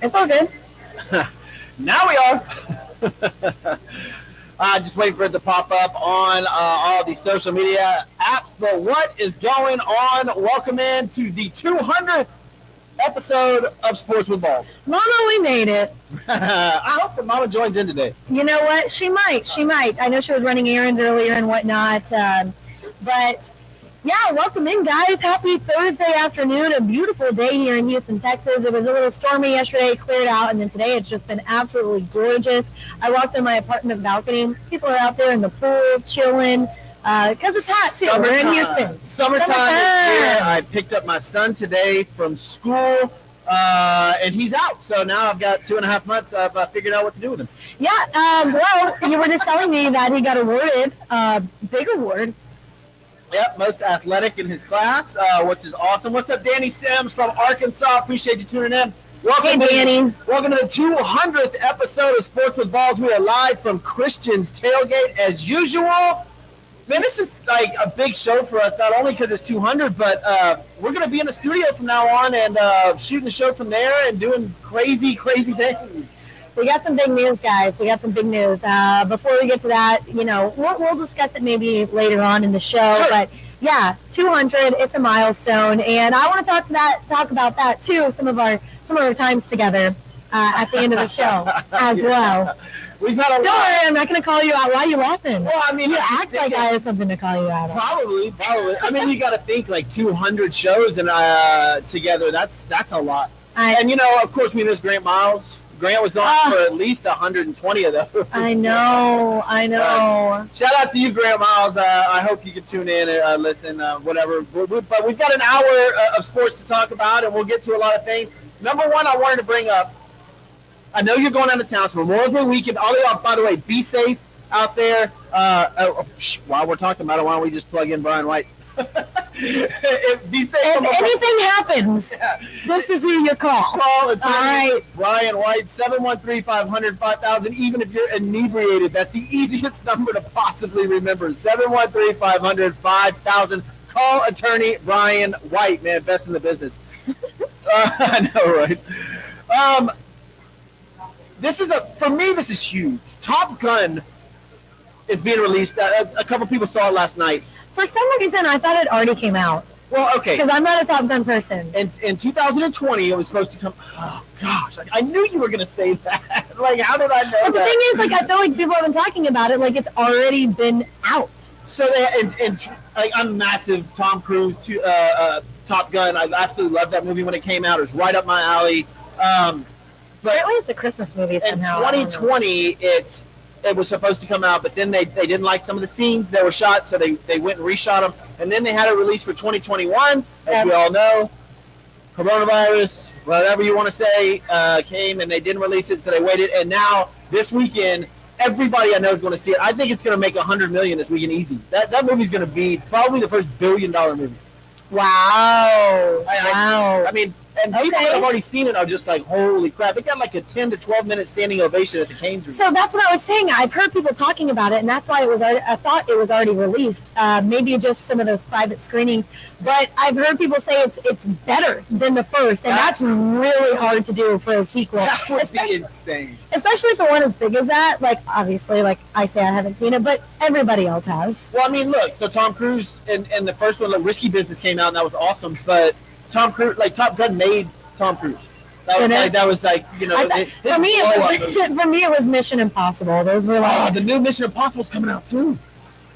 It's all good. Now we are. Just waiting for it to pop up on all the social media apps. But what is going on? Welcome in to the 200th episode of Sports with Balls. Mama, we made it. I hope that Mama joins in today. You know what? She might. She might. I know she was running errands earlier and whatnot. But yeah, welcome in, guys. Happy Thursday afternoon. A beautiful day here in Houston, Texas. It was a little stormy yesterday, cleared out, and then today it's just been absolutely gorgeous. I walked in my apartment balcony. People are out there in the pool, chilling. Because it's hot, too. We're in Houston. Summertime is here. I picked up my son today from school, and he's out. So now I've got 2.5 months. I've figured out what to do with him. Yeah, well, you were just telling me that he got awarded a big award. Yep, most athletic in his class, which is awesome. What's up, Danny Sims from Arkansas? Appreciate you tuning in. Welcome, hey, Danny. Welcome to the 200th episode of Sports with Balls. We are live from Christian's Tailgate as usual. Man, this is like a big show for us, not only because it's 200, but we're going to be in the studio from now on and shooting the show from there and doing crazy, crazy things. We got some big news, guys. We got some big news. Before we get to that, you know, we'll discuss it maybe later on in the show. Sure. But yeah, 200, it's a milestone, and I want to talk about that too. Some of our times together at the end of the show as well. We've had a Don't worry, I'm not going to call you out. Why are you laughing? Well, I mean, you act like I have something to call you out on. Probably. I mean, you got to think like 200 shows and together. That's a lot. And you know, of course, we missed Grant Miles. Grant was on for at least 120 of those. I know. Shout out to you, Grant Miles. I hope you can tune in and listen, whatever. But we've got an hour of sports to talk about, and we'll get to a lot of things. Number one, I wanted to bring up, I know you're going out of town. It's Memorial Day weekend. All y'all, by the way, be safe out there. While we're talking about it, why don't we just plug in Brian White? Be safe. If anything happens, this is who you call. Call attorney right. Brian White, 713-500-5000. Even if you're inebriated, that's the easiest number to possibly remember. 713-500-5000. Call attorney Brian White, man, best in the business. I know, right? For me, this is huge. Top Gun is being released. A couple people saw it last night. For some reason, I thought it already came out. Well, okay. Because I'm not a Top Gun person. In 2020, it was supposed to come. Oh, gosh. I knew you were going to say that. Like, how did I know that? But the thing is, like, I feel like people have been talking about it like it's already been out. So, I'm a massive Tom Cruise Top Gun. I absolutely loved that movie when it came out. It was right up my alley. But apparently it's a Christmas movie somehow. In 2020, it was supposed to come out, but then they didn't like some of the scenes that were shot, so they went and reshot them. And then they had it released for 2021, as we all know. Coronavirus, whatever you want to say, came, and they didn't release it, so they waited. And now, this weekend, everybody I know is going to see it. I think it's going to make $100 million this weekend easy. That movie's going to be probably the first $1 billion movie. Wow. I mean, and people that have already seen it are just like, holy crap. It got like a 10 to 12 minute standing ovation at the Canes. So that's what I was saying. I've heard people talking about it, and that's why I thought it was already released. Maybe just some of those private screenings. But I've heard people say it's better than the first, and that's really hard to do for a sequel. That would be insane. Especially for one as big as that. Like, obviously, like I say, I haven't seen it, but everybody else has. Well, I mean, look, so Tom Cruise in the first one, like, Risky Business came out, and that was awesome, but Tom Cruise, like Top Gun made Tom Cruise. That was like, you know, for me it was Mission Impossible. Those were like the new Mission Impossible's coming out too.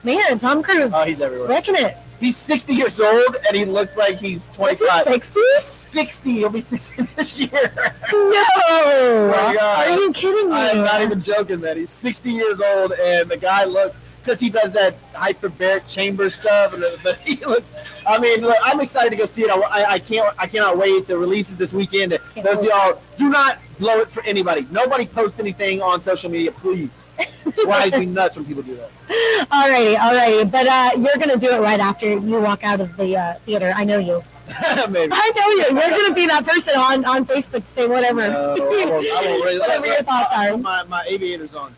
Man, Tom Cruise. Oh, he's everywhere. Wrecking it. He's 60 years old and he looks like he's 25. Is he 60? 60. He'll be 60 this year. No. Are you kidding me? I'm not even joking, man. He's 60 years old and the guy looks, because he does that hyperbaric chamber stuff, but he looks. I mean, look, I'm excited to go see it. I cannot wait. The release is this weekend. Those of y'all, do not blow it for anybody. Nobody post anything on social media, please. It drives me nuts when people do that. Alrighty. But you're going to do it right after you walk out of the theater. I know you. Maybe. I know you. You're going to be that person on Facebook to say whatever. I won't really. Whatever your thoughts are. My aviators on.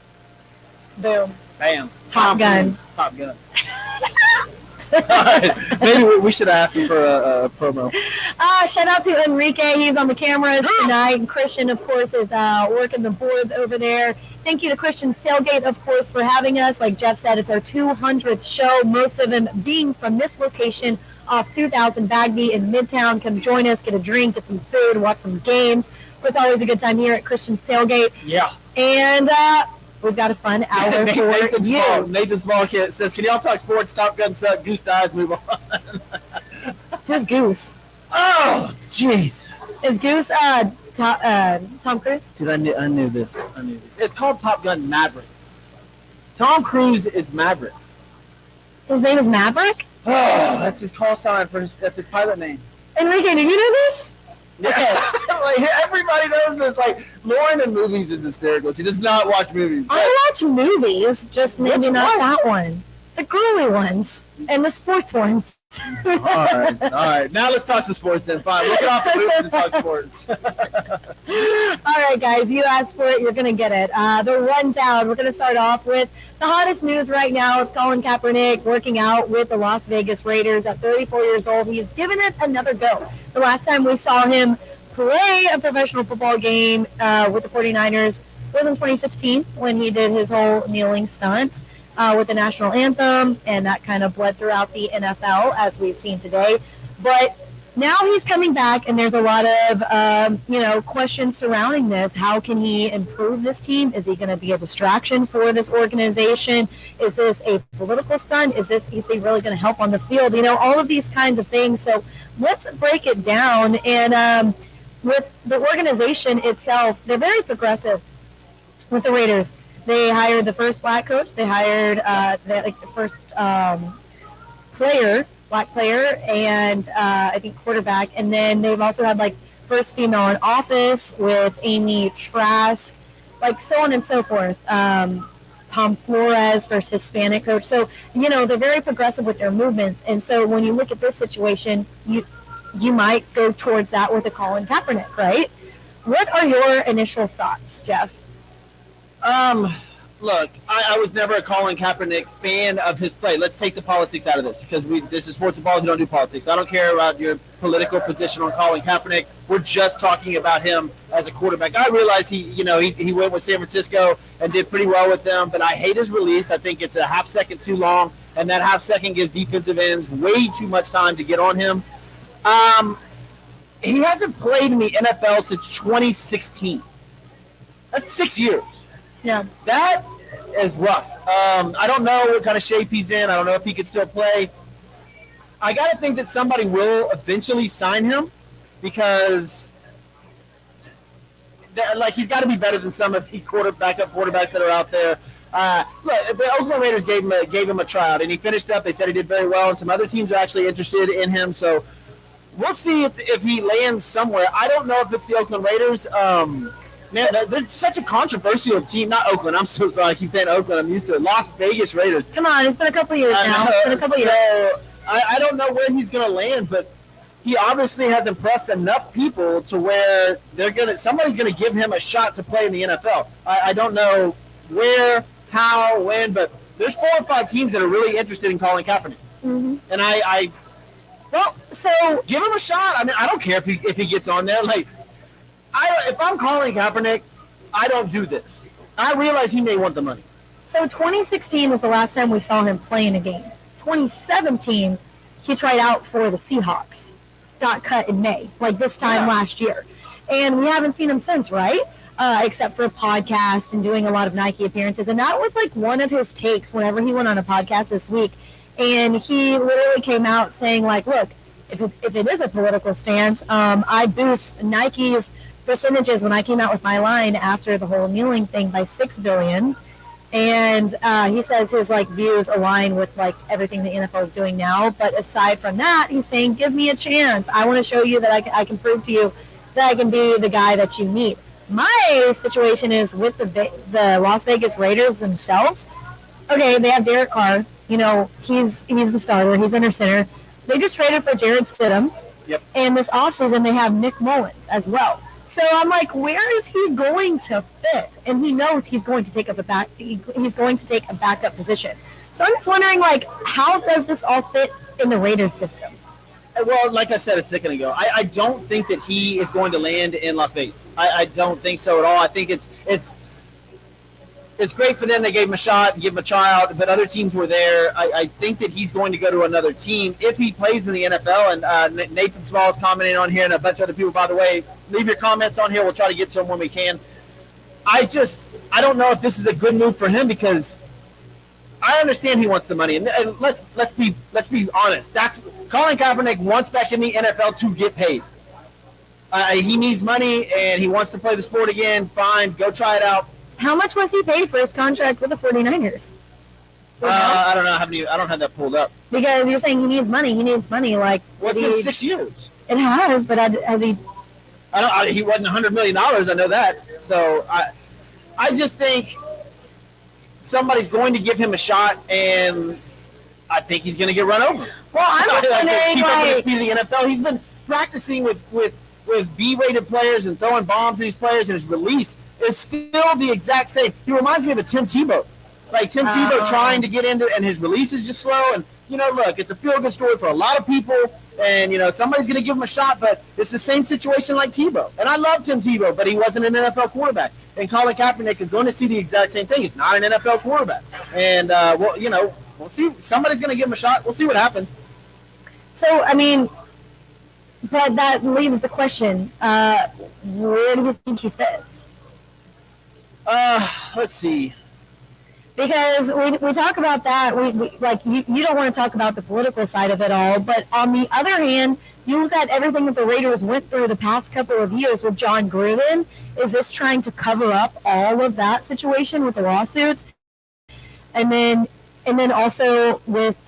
Boom. Bam. Top Gun. Top Gun. All right. Maybe we should ask him for a promo. Shout out to Enrique. He's on the cameras tonight. And Christian, of course, is working the boards over there. Thank you to Christian's Tailgate, of course, for having us. Like Jeff said, it's our 200th show, most of them being from this location off 2000 Bagby in Midtown. Come join us, get a drink, get some food, watch some games. It's always a good time here at Christian's Tailgate. Yeah. And we've got a fun hour for you. Nathan Small says, can y'all talk sports? Top Gun suck. Goose dies. Move on. Who's Goose? Oh, Jesus. Is Goose Tom Cruise? Dude, I knew this. It's called Top Gun Maverick. Tom Cruise is Maverick. His name is Maverick? Oh, that's his call sign that's his pilot name. Enrique, did you know this? Yeah. Okay. Like, everybody knows this. Like, Lauren in movies is hysterical. She does not watch movies. I watch movies, just maybe not that one. The girly ones and the sports ones. All right. Now let's talk some sports then. Fine. We'll get off the movies and talk sports. All right, guys. You asked for it. You're going to get it. The rundown. We're going to start off with the hottest news right now. It's Colin Kaepernick working out with the Las Vegas Raiders at 34 years old. He's given it another go. The last time we saw him play a professional football game with the 49ers was in 2016 when he did his whole kneeling stunt with the national anthem, and that kind of bled throughout the NFL, as we've seen today. But now he's coming back, and there's a lot of questions surrounding this. How can he improve this team? Is he going to be a distraction for this organization? Is this a political stunt? Is he really going to help on the field? All of these kinds of things. So let's break it down. And with the organization itself, they're very progressive with the Raiders. They hired the first black coach. They hired the first black player, and I think quarterback. And then they've also had first female in office with Amy Trask, so on and so forth. Tom Flores, first Hispanic coach. So they're very progressive with their movements. And so when you look at this situation, you might go towards that with a Colin Kaepernick, right? What are your initial thoughts, Jeff? Look, I was never a Colin Kaepernick fan of his play. Let's take the politics out of this, because this is sports and balls. We don't do politics. I don't care about your political position on Colin Kaepernick. We're just talking about him as a quarterback. I realize he went with San Francisco and did pretty well with them, but I hate his release. I think it's a half second too long, and that half second gives defensive ends way too much time to get on him. He hasn't played in the NFL since 2016. That's 6 years. Yeah. That is rough. I don't know what kind of shape he's in. I don't know if he could still play. I got to think that somebody will eventually sign him, because he's got to be better than some of the backup quarterbacks that are out there. Look, the Oakland Raiders gave him a tryout, and he finished up. They said he did very well, and some other teams are actually interested in him. So we'll see if he lands somewhere. I don't know if it's the Oakland Raiders. Man, they're such a controversial team. Not Oakland. I'm so sorry. I keep saying Oakland. I'm used to it. Las Vegas Raiders. Come on. It's been a couple years now. It's been a couple years. I don't know where he's going to land, but he obviously has impressed enough people to where somebody's going to give him a shot to play in the NFL. I don't know where, how, when, but there's 4 or 5 teams that are really interested in Colin Kaepernick. Mm-hmm. And so give him a shot. I mean, I don't care if he gets on there. If I'm Colin Kaepernick, I don't do this. I realize he may want the money. So 2016 was the last time we saw him play in a game. 2017, he tried out for the Seahawks. Got cut in May, this time last year. And we haven't seen him since, right? Except for a podcast and doing a lot of Nike appearances. And that was one of his takes whenever he went on a podcast this week. And he literally came out saying, look, if it is a political stance, I boost Nike's percentages when I came out with my line after the whole kneeling thing by $6 billion. And he says his views align with everything the NFL is doing now. But aside from that, he's saying, give me a chance. I want to show you that I can prove to you that I can be the guy that you need. My situation is with the Las Vegas Raiders themselves. Okay, they have Derek Carr. He's the starter. He's under center. They just traded for Jared Stidham. Yep. And this offseason, they have Nick Mullins as well. So I'm where is he going to fit? And he knows he's going to take up he's going to take a backup position. So I'm just wondering, like, how does this all fit in the Raiders system? Well, like I said a second ago, I don't think that he is going to land in Las Vegas. I don't think so at all. I think it's great for them. They gave him a shot, give him a tryout, but other teams were there. I think that he's going to go to another team if he plays in the NFL. And Nathan Small is commenting on here, and a bunch of other people. By the way, leave your comments on here. We'll try to get to them when we can. I don't know if this is a good move for him because I understand he wants the money, and let's be honest. That's Colin Kaepernick wants back in the NFL to get paid. He needs money, and he wants to play the sport again. Fine, go try it out. How much was he paid for his contract with the 49ers? I don't know. I don't have that pulled up. Because you're saying he needs money. He needs money. Like, well, it's been 6 years. It has, but has he? He wasn't $100 million. I know that. So I just think somebody's going to give him a shot, and I think he's going to get run over. Well, I'm just wondering, keep up with the speed of the NFL. He's been practicing with B-rated players and throwing bombs at these players, and his release is still the exact same. He reminds me of a Tim Tebow. Like Tim Tebow trying to get into it, and his release is just slow. And, look, it's a feel-good story for a lot of people, and, somebody's going to give him a shot, but it's the same situation like Tebow. And I love Tim Tebow, but he wasn't an NFL quarterback. And Colin Kaepernick is going to see the exact same thing. He's not an NFL quarterback. And, we'll see. Somebody's going to give him a shot. We'll see what happens. So, I mean, but that leaves the question, where do you think he fits? Let's see. Because we talk about that, you don't want to talk about the political side of it all, but on the other hand, you look at everything that the Raiders went through the past couple of years with John Gruden. Is this trying to cover up all of that situation with the lawsuits? And then also with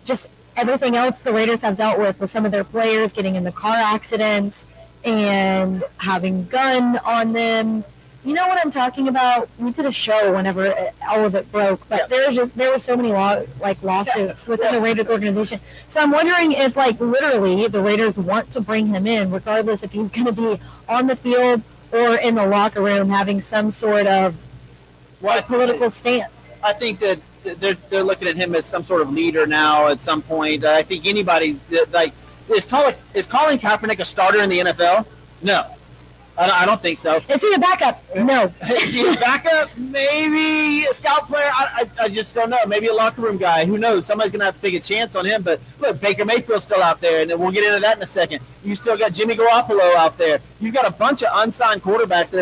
just everything else the Raiders have dealt with some of their players getting in the car accidents and having gun on them. You know what I'm talking about? We did a show whenever all of it broke, but there were so many lawsuits within the Raiders organization. So I'm wondering if literally the Raiders want to bring him in, regardless if he's going to be on the field or in the locker room having some sort of political stance. I think that they're looking at him as some sort of leader now. At some point, I think anybody is Colin Kaepernick a starter in the NFL? No. I don't think so. Is he a backup? No. Is he a backup? Maybe a scout player? I just don't know. Maybe a locker room guy. Who knows? Somebody's going to have to take a chance on him. But look, Baker Mayfield's still out there, and we'll get into that in a second. You still got Jimmy Garoppolo out there. You've got a bunch of unsigned quarterbacks that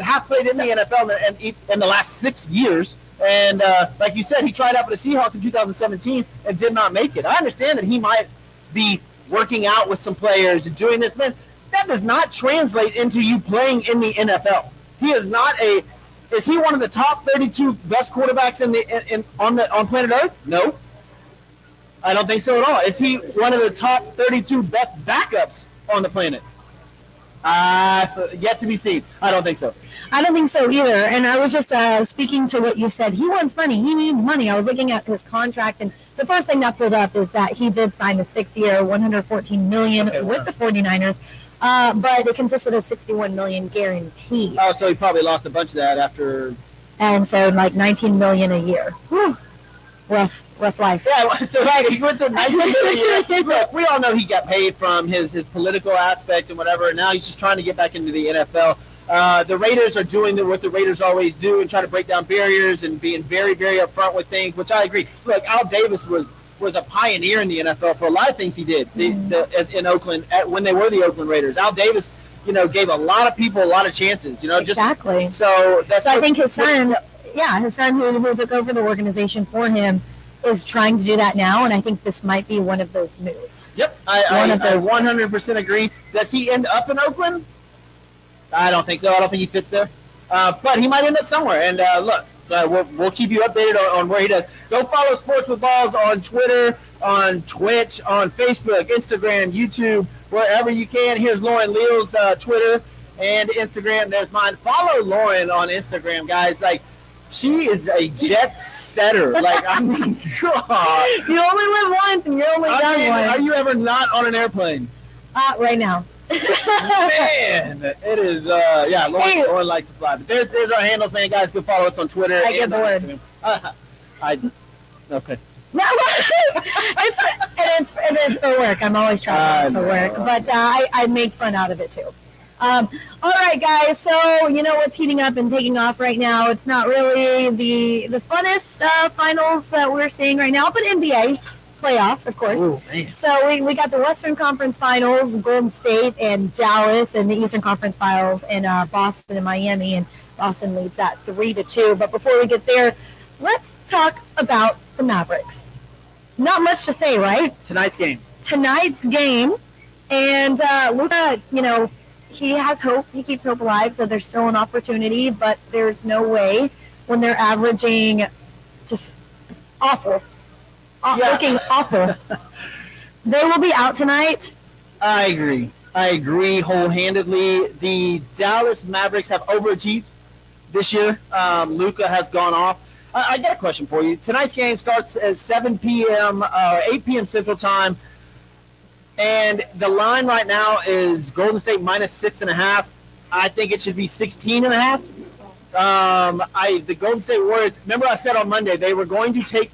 have played in the NFL in the last 6 years. And like you said, he tried out for the Seahawks in 2017 and did not make it. I understand that he might be working out with some players and doing this, but that does not translate into you playing in the NFL. He is not is he one of the top 32 best quarterbacks on planet Earth? No. I don't think so at all. Is he one of the top 32 best backups on the planet? Yet to be seen. I don't think so. I don't think so either. And I was just speaking to what you said. He wants money. He needs money. I was looking at his contract, and the first thing that pulled up is that he did sign a 6-year, $114 million with the 49ers. But it consisted of $61 million guaranteed. Oh, so he probably lost a bunch of that after. And so $19 million a year. Whew. Rough life. Yeah, so he went to $19 million a year. Look, we all know he got paid from his political aspect and whatever, and now he's just trying to get back into the NFL. The Raiders are doing what the Raiders always do and trying to break down barriers and being very, very upfront with things, which I agree. Look, Al Davis was a pioneer in the NFL for a lot of things he did in Oakland when they were the Oakland Raiders. Al Davis, gave a lot of people a lot of chances. Exactly. So I think his son who took over the organization for him is trying to do that now, and I think this might be one of those moves. Yep, I 100% agree. Does he end up in Oakland? I don't think so. I don't think he fits there. But he might end up somewhere. And look, we'll keep you updated on where he does. Go follow Sports with Balls on Twitter, on Twitch, on Facebook, Instagram, YouTube, wherever you can. Here's Lauren Leal's Twitter and Instagram. There's mine. Follow Lauren on Instagram, guys. She is a jet setter. I mean, God. You only live once, and you're only done once. Are you ever not on an airplane? Right now. Man, it is. Lauren likes to fly. But there's our handles, man. Guys, go follow us on Twitter. I get bored. Okay. No, it's for work. I'm always traveling for work, but I make fun out of it too. All right, guys. So you know what's heating up and taking off right now. It's not really the funnest finals that we're seeing right now, but NBA playoffs, of course. Ooh, man. So we got the Western Conference Finals, Golden State and Dallas, and the Eastern Conference Finals in Boston and Miami, and Boston leads that 3-2. But before we get there, let's talk about the Mavericks. Not much to say, right? Tonight's game. And Luka, he has hope. He keeps hope alive, so there's still an opportunity, but there's no way when they're averaging just awful. Looking awful. They will be out tonight. I agree wholeheartedly. The Dallas Mavericks have overachieved this year. Luka has gone off. I got a question for you. Tonight's game starts at 7 p.m., 8 p.m. Central Time, and the line right now is Golden State minus 6.5. I think it should be 16.5. The Golden State Warriors. Remember, I said on Monday they were going to take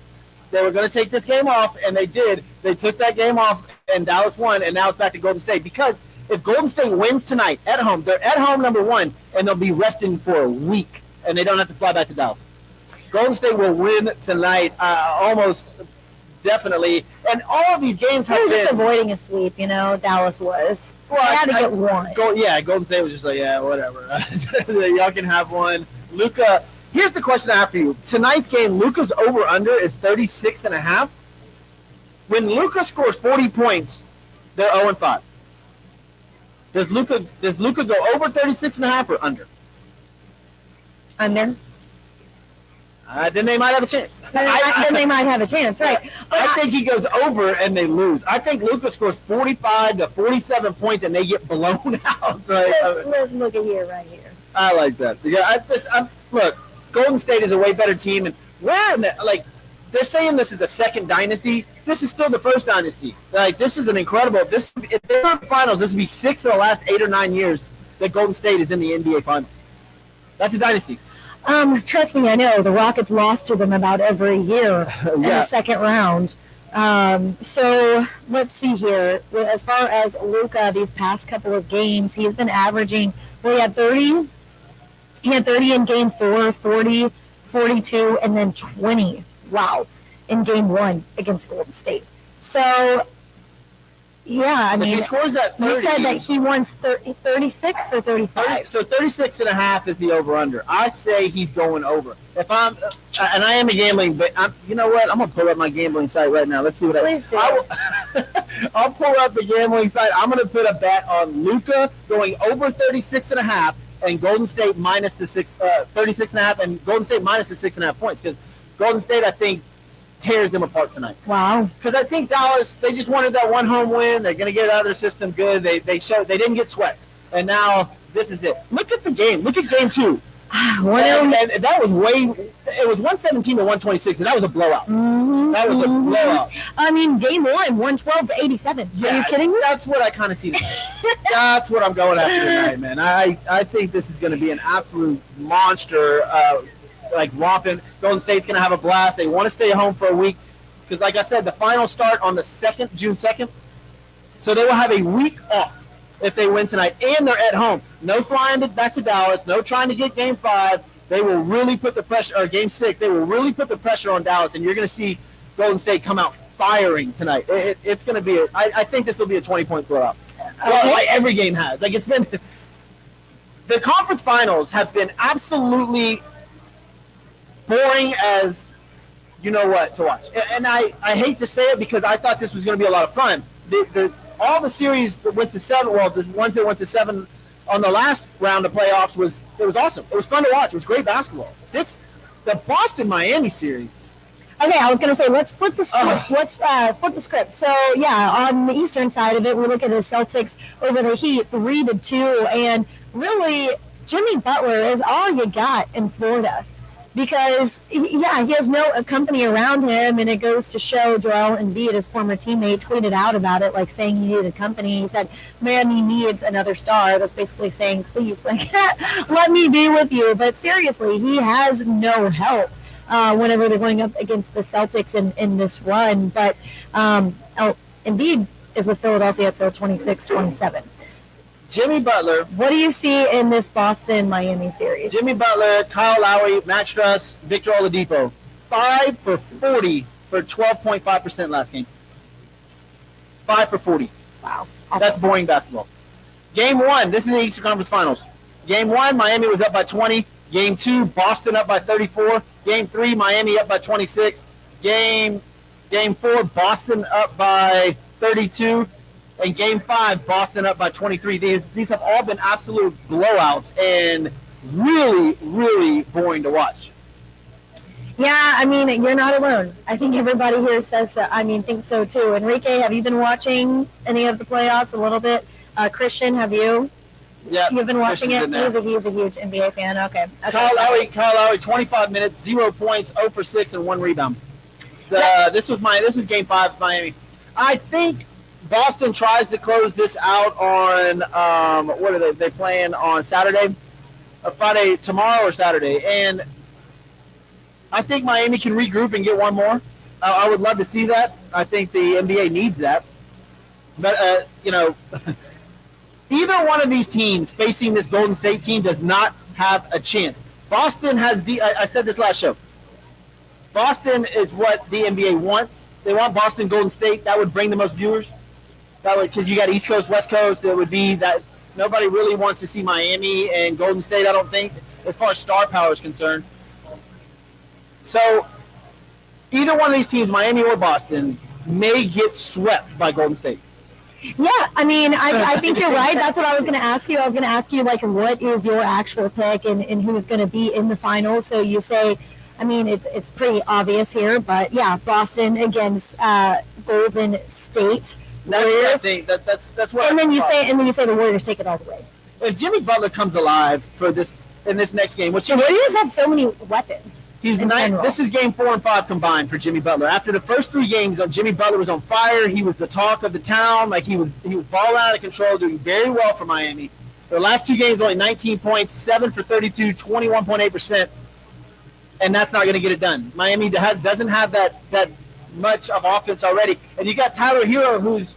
this game off, and they did. They took that game off, and Dallas won, and now it's back to Golden State. Because if Golden State wins tonight at home, they're at home, number one, and they'll be resting for a week, and they don't have to fly back to Dallas. Golden State will win tonight, almost definitely. And all of these games have been just avoiding a sweep. Dallas was. Well, they had to get one. Golden State was just like, yeah, whatever. Y'all can have one. Luka. Here's the question I have for you. Tonight's game, Luka's over-under is 36.5. When Luka scores 40 points, they're 0-5. Does Luka go over 36.5 or under? Under. Then they might have a chance. Then they might have a chance, right? I think he goes over and they lose. I think Luka scores 45 to 47 points and they get blown out. Let's look at here, right here. I like that. Yeah, look, Golden State is a way better team, and they're saying this is a second dynasty. This is still the first dynasty. This is an incredible. If they're in the finals, this would be 6 of the last 8 or 9 years that Golden State is in the NBA finals. That's a dynasty. Trust me, I know. The Rockets lost to them about every year in the second round. So let's see here. As far as Luka, these past couple of games, he has been averaging. Well, he had 30. He had 30 in game 4, 40, 42, and then 20. Wow, in game 1 against Golden State. So, yeah, I mean, he scores that 30. You said that he wants 36 or 35. So 36.5 is the over/under. I say he's going over. If I'm, and I am a gambling, but you know what? I'm gonna pull up my gambling site right now. Let's see what Please do. I'll pull up the gambling site. I'm gonna put a bet on Luka going over 36.5. And Golden State minus the 36.5, and Golden State minus the 6.5 points, because Golden State, I think, tears them apart tonight. Wow. Because I think Dallas, they just wanted that one home win. They're going to get it out of their system good. They didn't get swept, and now this is it. Look at the game. Look at game 2. And that was it was 117 to 126, but that was a blowout. Mm-hmm. That was a blowout. I mean, game 1, 112 to 87. Yeah, are you kidding me? That's what I kind of see tonight. That's what I'm going after tonight, man. I think this is going to be an absolute monster, romping. Golden State's going to have a blast. They want to stay home for a week because, like I said, the finals start on the 2nd, June 2nd. So they will have a week off if they win tonight, and they're at home. No flying back to Dallas. No trying to get game 5. They will really put the pressure, or game 6. They will really put the pressure on Dallas, and you're going to see Golden State come out firing tonight. It's going to be. I think this will be a 20-point blowout. Like every game has. It's been. The conference finals have been absolutely boring as you know what to watch, and I hate to say it because I thought this was going to be a lot of fun. All the series that went to 7, well, the ones that went to 7 on the last round of playoffs was awesome. It was fun to watch. It was great basketball. The Boston-Miami series. Okay, I was going to say, let's flip the script. Let's flip the script. So, yeah, on the eastern side of it, we look at the Celtics over the Heat, 3-2. And really, Jimmy Butler is all you got in Florida. Because, he has no company around him, and it goes to show Joel Embiid, his former teammate, tweeted out about it, saying he needed company. He said, man, he needs another star. That's basically saying, please, let me be with you. But seriously, he has no help. whenever they're going up against the Celtics in this run. But Embiid is with Philadelphia until 26-27. Jimmy Butler. What do you see in this Boston-Miami series? Jimmy Butler, Kyle Lowry, Max Strus, Victor Oladipo. 5 for 40 for 12.5% last game. 5 for 40. Wow. That's boring basketball. Game 1, this is the Eastern Conference Finals. Game 1, Miami was up by 20. Game 2, Boston up by 34. Game 3, Miami up by 26. Game 4, Boston up by 32. And Game 5, Boston up by 23. These have all been absolute blowouts and really, really boring to watch. Yeah, I mean, you're not alone. I think everybody here says so. I mean, thinks so too. Enrique, have you been watching any of the playoffs a little bit? Christian, have you? Yeah, you've been watching it. He's a huge NBA fan. Okay. Kyle Lowry, 25 minutes, 0 points, 0 for 6, and 1 rebound. This was Game 5 of Miami. I think Boston tries to close this out on what are they playing on Saturday, Friday, tomorrow or Saturday, and I think Miami can regroup and get one more. I would love to see that. I think the NBA needs that. But, either one of these teams facing this Golden State team does not have a chance. Boston has I said this last show. Boston is what the NBA wants. They want Boston, Golden State. That would bring the most viewers. That would, because you got East Coast, West Coast. It would be that nobody really wants to see Miami and Golden State, I don't think, as far as star power is concerned. So either one of these teams, Miami or Boston, may get swept by Golden State. Yeah, I mean, I think you're right. That's what I was going to ask you. I was going to ask you, like, what is your actual pick and who's going to be in the finals? So you say, I mean, it's pretty obvious here, but yeah, Boston against Golden State Warriors. That's what. And then you say the Warriors take it all the way. If Jimmy Butler comes alive for this in this next game, which the Warriors have so many weapons. This is Game 4 and 5 combined for Jimmy Butler. After the first 3 games, Jimmy Butler was on fire. He was the talk of the town. Like he was balling out of control, doing very well for Miami. The last 2 games, only 19 points, 7 for 32, 21.8%, and that's not going to get it done. Miami doesn't have that much of offense already, and you got Tyler Hero, who's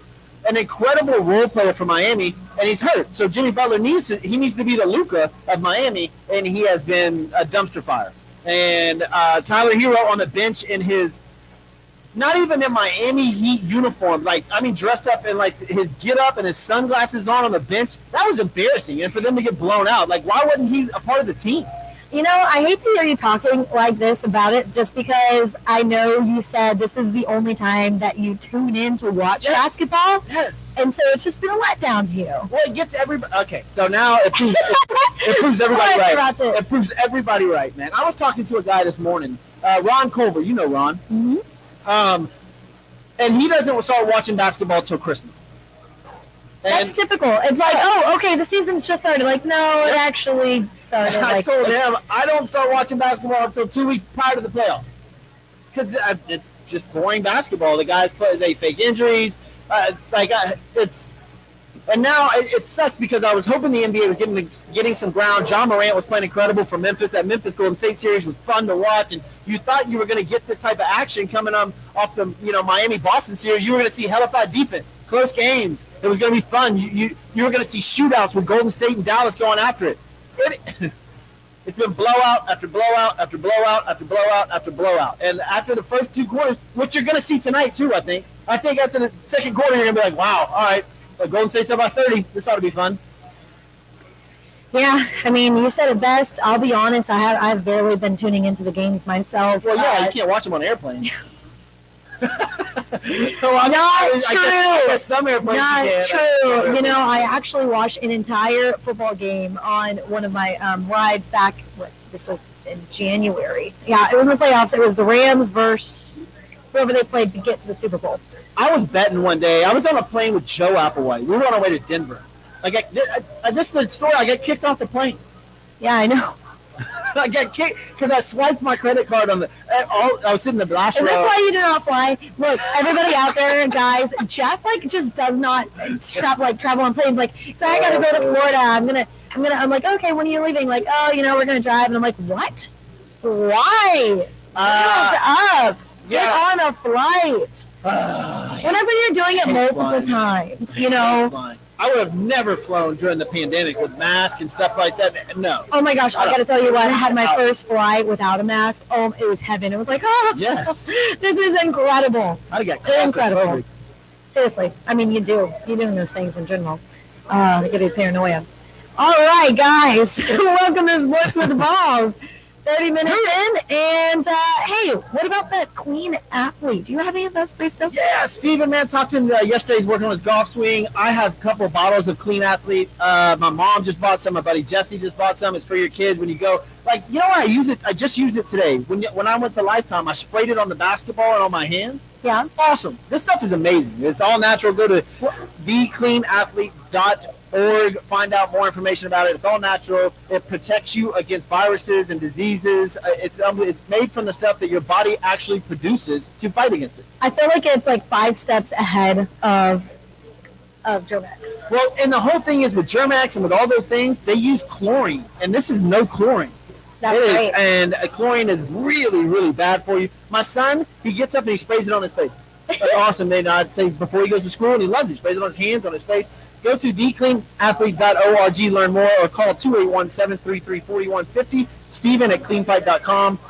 an incredible role player for Miami, and he's hurt. So Jimmy Butler needs to be the Luka of Miami, and he has been a dumpster fire. And Tyler Hero on the bench in his, not even in Miami Heat uniform, dressed up in like his get up and his sunglasses on the bench. That was embarrassing. And for them to get blown out, like why wasn't he a part of the team? You know, I hate to hear you talking like this about it just because I know you said this is the only time that you tune in to watch basketball. Yes. And so it's just been a letdown to you. Well, it gets everybody. Okay, so now it proves everybody right. It proves everybody right, man. I was talking to a guy this morning, Ron Culver. You know Ron. Mm-hmm. And he doesn't start watching basketball till Christmas. That's typical. It's like, oh, okay, the season's just started. Like, no, it actually started. I told him I don't start watching basketball until 2 weeks prior to the playoffs because it's just boring basketball. The guys they fake injuries, and now it sucks because I was hoping the NBA was getting some ground. John Morant was playing incredible for Memphis. That Memphis Golden State series was fun to watch, and you thought you were going to get this type of action coming off the Miami Boston series. You were going to see hellified defense, close games. It was going to be fun. You were going to see shootouts with Golden State and Dallas going after it. It's been blowout after blowout after blowout after blowout after blowout. And after the first 2 quarters, which you're going to see tonight too, I think after the second quarter you're going to be like, wow, all right. Golden State's up by 30. This ought to be fun. Yeah, I mean, you said it best. I'll be honest. I've barely been tuning into the games myself. Well, yeah, you can't watch them on airplanes. Not true. I guess some airplanes Not you can. true. You know, I actually watched an entire football game on one of my rides back. This was in January. Yeah, it was in the playoffs. It was the Rams versus whoever they played to get to the Super Bowl. I was betting one day. I was on a plane with Joe Applewhite. We were on our way to Denver. This is the story. I got kicked off the plane. Yeah, I know. I got kicked because I swiped my credit card on I was sitting in the last row. Is this why you do not fly? Look, everybody out there, guys, Jeff just does not travel on planes. Like, so I gotta go to Florida. I'm like, okay, when are you leaving? Like, oh, we're gonna drive. And I'm like, what? Why? What's up? Get Yeah. on a flight. Whenever you're doing it multiple times, you know. I would have never flown during the pandemic with masks and stuff like that. No. Oh my gosh, I gotta tell you what, I had my first flight without a mask. Oh, it was heaven. It was like, oh, Yes. this is incredible. I'd have got Incredible. Seriously, I mean, you're doing those things in general. They give you paranoia. All right, guys, welcome to Sports with the Balls. 30 minutes in, and hey, what about that clean athlete? Do you have any of those free stuff? Yeah, Steven, man, talked to him yesterday. He's working on his golf swing. I have a couple of bottles of Clean Athlete. My mom just bought some. My buddy Jesse just bought some. It's for your kids when you go. Like, you know what? I use it. I just used it today. When I went to Lifetime, I sprayed it on the basketball and on my hands. Yeah. Awesome. This stuff is amazing. It's all natural. Go to thecleanathlete.org. Find out more information about it. It's all natural. It protects you against viruses and diseases. It's made from the stuff that your body actually produces to fight against it. I feel like it's like 5 steps ahead of Germex. Well, and the whole thing is with Germex and with all those things, they use chlorine, and this is no chlorine. That's It is, right. and chlorine is really, really bad for you. My son, he gets up and he sprays it on his face. That's awesome, man. I'd say before he goes to school, and he loves it. He sprays it on his hands, on his face. Go to thecleanathlete.org, learn more, or call 281-733-4150. Steven at cleanfight.com.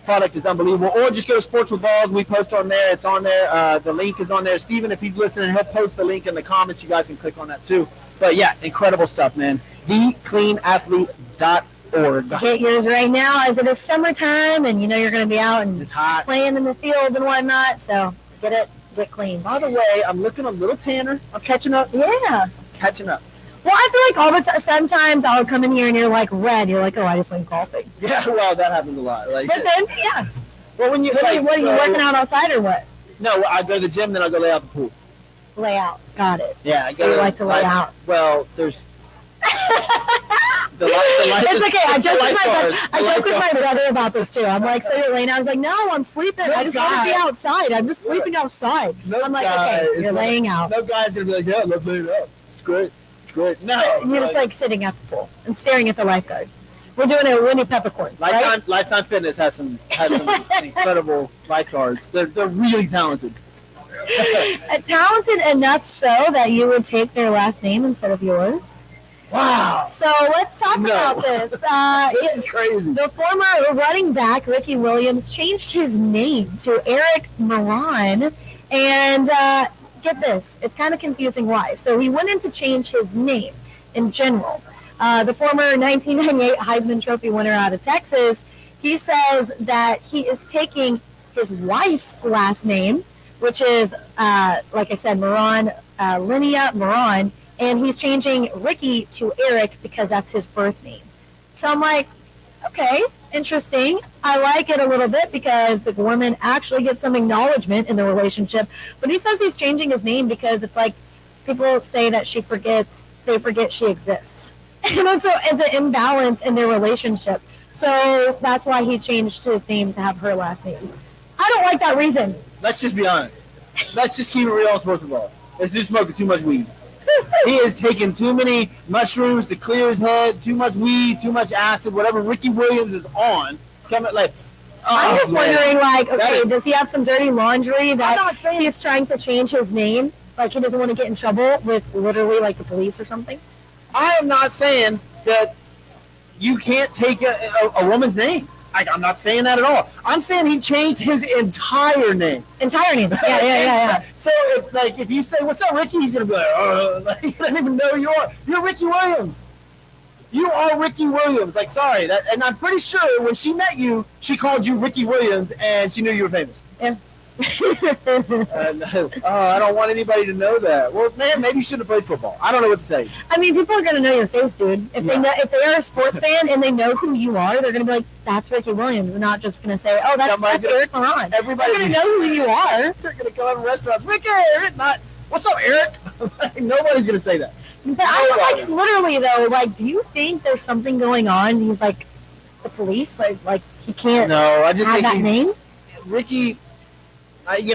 Product is unbelievable. Or just go to Sports with Balls. We post on there. It's on there. The link is on there. Steven, if he's listening, he'll post the link in the comments. You guys can click on that too. But yeah, incredible stuff, man. Thecleanathlete.org. Get yours right now, as it is summertime, and you know you're going to be out and It's hot. playing in the fields and whatnot. So get it, get clean. By the way, I'm looking a little tanner. I'm catching up. Yeah. Catching up. Well, I feel like all the sometimes I'll come in here and you're like red. You're like, oh, I just went golfing. Yeah, well, that happens a lot. Like, But then, yeah. well, when you What are you working out outside or what? No, I go to the gym, then I go lay out the pool. Lay out. Got it. Yeah, I So you like to lay out. Well, there's It's okay. I joke with my brother about this too. I'm like, so you're laying out. I was like, no, I'm sleeping. I just want to be outside. I'm just sleeping outside. I'm like, okay, you're laying out. No guy's gonna be like, yeah, let's lay it up. It's great. It's great. No, You're just like sitting at the pool and staring at the lifeguard. We're doing a Winnie Peppercorn, right? Lifetime Fitness has some incredible lifeguards. They're really talented. Talented enough so that you would take their last name instead of yours. Wow. So let's talk about this. This is crazy. The former running back, Ricky Williams, changed his name to Eric Moran. And get this, it's kind of confusing why. So he went in to change his name in general. The former 1998 Heisman Trophy winner out of Texas, he says that he is taking his wife's last name, which is, like I said, Moran, Linnea Moran, and he's changing Ricky to Eric because that's his birth name. So I'm like, okay, interesting. I like it a little bit because the woman actually gets some acknowledgement in the relationship. But he says he's changing his name because it's like people say that they forget she exists. And it's an imbalance in their relationship. So that's why he changed his name to have her last name. I don't like that reason. Let's just be honest. Let's just keep it real on Sports with Ball. This dude's smoking too much weed. He is taking too many mushrooms to clear his head, too much weed, too much acid, whatever Ricky Williams is on. It's coming like. I'm just wondering, like, okay, is- does he have some dirty laundry I'm not that saying- he's trying to change his name? Like, he doesn't want to get in trouble with literally, like, the police or something? I am not saying that you can't take a woman's name. I'm not saying that at all. I'm saying he changed his entire name. Entire name. Yeah. So, if you say, "What's up, Ricky?" He's gonna be like, "Oh," like, he doesn't even know you are. You're Ricky Williams. You are Ricky Williams. Like, sorry, and I'm pretty sure when she met you, she called you Ricky Williams, and she knew you were famous. Yeah. And, I don't want anybody to know that. Well, man, maybe you shouldn't have played football. I don't know what to tell you. I mean, people are going to know your face, dude. If they are a sports fan and they know who you are, they're going to be like, that's Ricky Williams, and not just going to say, oh, that's Eric Moran. Everybody's They're going to know who you are. They're going to go out in restaurants. Ricky, Eric, not, what's up, Eric? Nobody's going to say that. But I was like, literally, though, like, do you think there's something going on? He's like, the police? Like he can't No, I just have think that name? Ricky, Ricky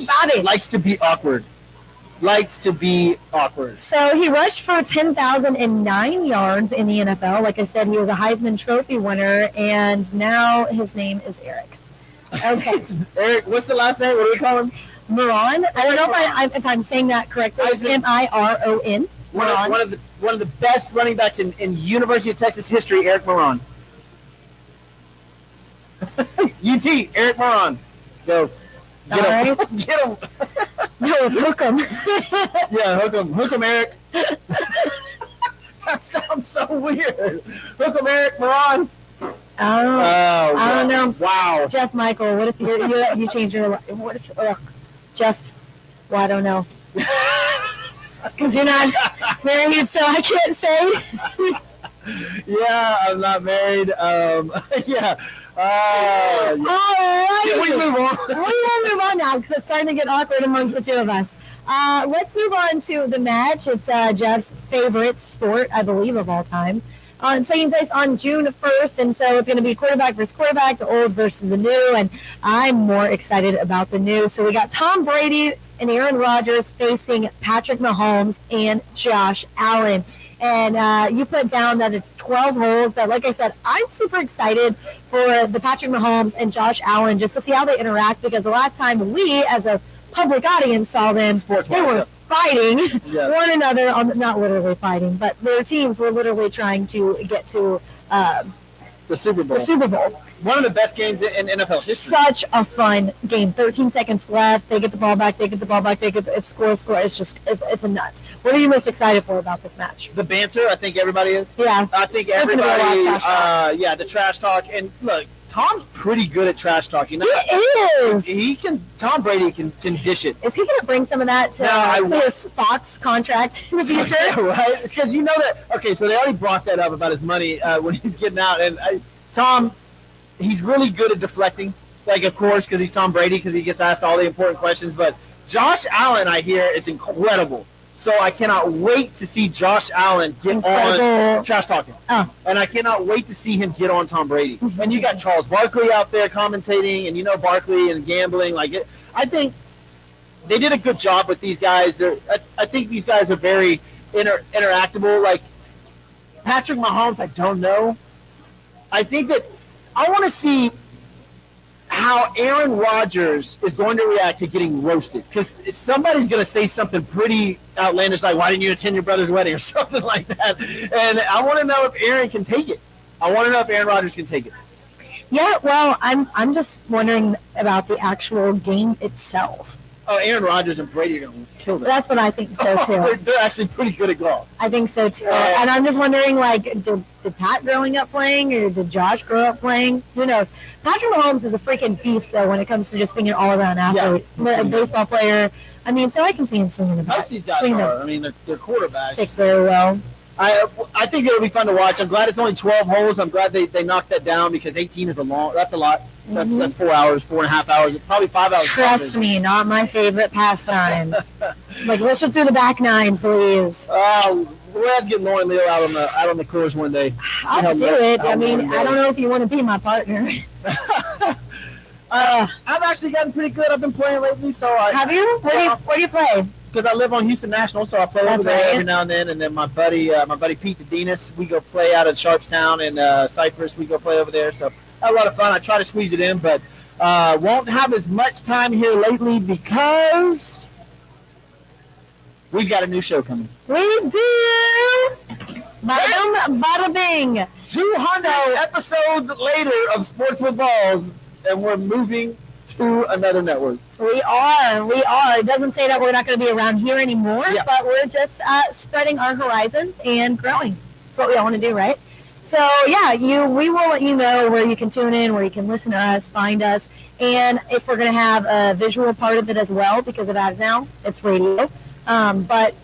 Bobby. likes to be awkward. So he rushed for 10,009 yards in the NFL. Like I said, he was a Heisman Trophy winner, and now his name is Eric. Okay. Eric, what's the last name? What do we call him? Moron. I don't know if I'm saying that correctly. It's Miron. One of the best running backs in University of Texas history, Eric Moron. UT, Eric Moron. Go. Get him. Right. Get him. No, it's hook 'em. Yeah, hook him. Hook him, Eric. That sounds so weird. Hook him, Eric Moron. I don't know. Wow. Jeff Michael, what if you change your life? What if Jeff? Well, I don't know. Because you're not married, so I can't say. Yeah, I'm not married. Yeah. All right. Can we move on? We will move on now because it's starting to get awkward amongst the two of us. Let's move on to the match. It's Jeff's favorite sport, I believe, of all time. It's taking place on June 1st, and so it's going to be quarterback versus quarterback, the old versus the new, and I'm more excited about the new. So we got Tom Brady and Aaron Rodgers facing Patrick Mahomes and Josh Allen. And you put down that it's 12 holes, but like I said, I'm super excited for the Patrick Mahomes and Josh Allen just to see how they interact, because the last time we, as a public audience, saw them, they were fighting one another, not literally fighting, but their teams were literally trying to get to the Super Bowl. One of the best games in NFL history. Such a fun game. 13 seconds left. They get the ball back. They score. It's just, it's a nuts. What are you most excited for about this match? The banter. I think everybody is. Yeah. I think everybody, the trash talk. And look, Tom's pretty good at trash talking. He is. Tom Brady can dish it. Is he going to bring some of that to his Fox contract in the future? Yeah, right? Because you know that. Okay, so they already brought that up about his money when he's getting out. And Tom, he's really good at deflecting. Like, of course, because he's Tom Brady, because he gets asked all the important questions. But Josh Allen, I hear, is incredible. So I cannot wait to see Josh Allen get on trash talking. Oh. And I cannot wait to see him get on Tom Brady. And you got Charles Barkley out there commentating, and you know Barkley and gambling. I think they did a good job with these guys. I think these guys are very interactable. Like Patrick Mahomes, I don't know. I think that I want to see how Aaron Rodgers is going to react to getting roasted, because somebody's going to say something pretty outlandish, like, why didn't you attend your brother's wedding, or something like that. And I want to know if Aaron can take it. I want to know if Aaron Rodgers can take it. Yeah, well, I'm just wondering about the actual game itself. Oh, Aaron Rodgers and Brady are going to kill them. That's what I think so, too. They're actually pretty good at golf. I think so, too. And I'm just wondering, like, did Pat growing up playing, or did Josh grow up playing? Who knows? Patrick Mahomes is a freaking beast, though, when it comes to just being an all-around athlete. Yeah. A baseball player. I mean, so I can see him swinging the bat. Most of these guys are. I mean, they're quarterbacks. Stick very well. I think it'll be fun to watch. I'm glad it's only 12 holes. I'm glad they knocked that down, because 18 is that's a lot. That's 4 hours, 4.5 hours, probably 5 hours. Trust me, not my favorite pastime. Like, let's just do the back nine, please. Let's get Lauren Leal out on the course one day. I'll do it. I mean, I don't know if you want to be my partner. I've actually gotten pretty good. I've been playing lately, so have you? Where do you play? Because I live on Houston National, so I play over there every now and then. And then my buddy Pete Dedenis, we go play out at Sharpstown and Cypress. We go play over there. So I have a lot of fun. I try to squeeze it in, but won't have as much time here lately because we've got a new show coming. We do. Bada bada bing. 200 episodes later of Sports with Balls, and we're moving to another network. We are. It doesn't say that we're not going to be around here anymore, but we're just spreading our horizons and growing. That's what we all want to do, right? So, we will let you know where you can tune in, where you can listen to us, find us, and if we're going to have a visual part of it as well, because of ads now, it's radio. But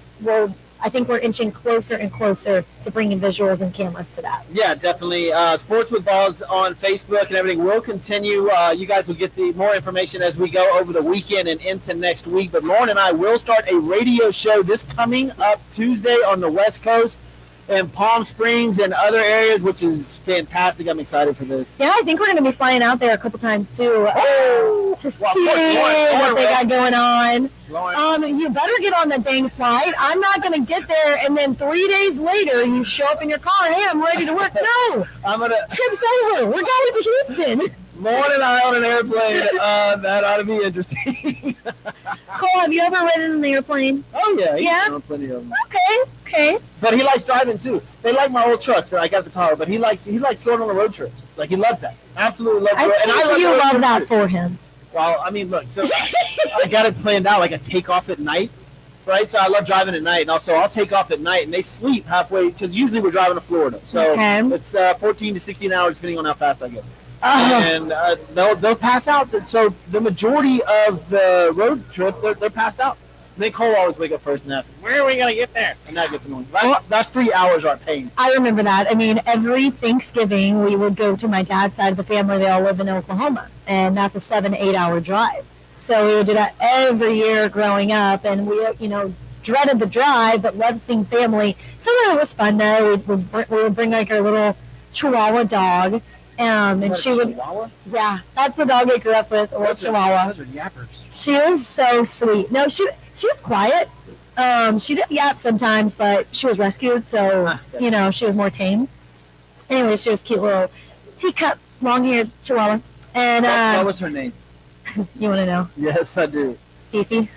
I think we're inching closer and closer to bringing visuals and cameras to that. Yeah, definitely. Sports with Balls on Facebook and everything will continue. You guys will get the more information as we go over the weekend and into next week. But Lauren and I will start a radio show this coming up Tuesday on the West Coast in Palm Springs and other areas, which is fantastic. I'm excited for this. Yeah, I think we're going to be flying out there a couple times too to see what they got going on. You better get on the dang flight. I'm not going to get there, and then 3 days later you show up in your car. Hey, I'm ready to work. No, trip's over. We're going to Houston. Morning eye on an airplane. That ought to be interesting. Cole, have you ever ridden in the airplane? Oh yeah, Yeah? On plenty of them. Okay. But he likes driving too. They like my old trucks that I got at the Tahoe, but he likes going on the road trips. Like he loves that. Absolutely loves I it. think And I you love that too. for him. Well, I mean, look, so I got it planned out like a takeoff at night, right? So I love driving at night, and also I'll take off at night, and they sleep halfway because usually we're driving to Florida, so it's 14 to 16 hours depending on how fast I go. And they'll pass out. So the majority of the road trip, they're passed out. And then Cole always wake up first and ask, "Where are we gonna get there?" And that gets annoying. That's 3 hours are pain. I remember that. I mean, every Thanksgiving we would go to my dad's side of the family. They all live in Oklahoma, and that's a 7-8 hour drive. So we would do that every year growing up, and we, dreaded the drive, but loved seeing family. Some of it was fun though. We would bring like our little Chihuahua dog. And she would, Chihuahua? Yeah, that's the dog I grew up with, or Chihuahua. Those are yappers. She was so sweet. No, she was quiet. She did yap sometimes, but she was rescued, so she was more tame. Anyway, she was a cute little teacup, long-haired Chihuahua. And what was her name? You want to know? Yes, I do. Fifi.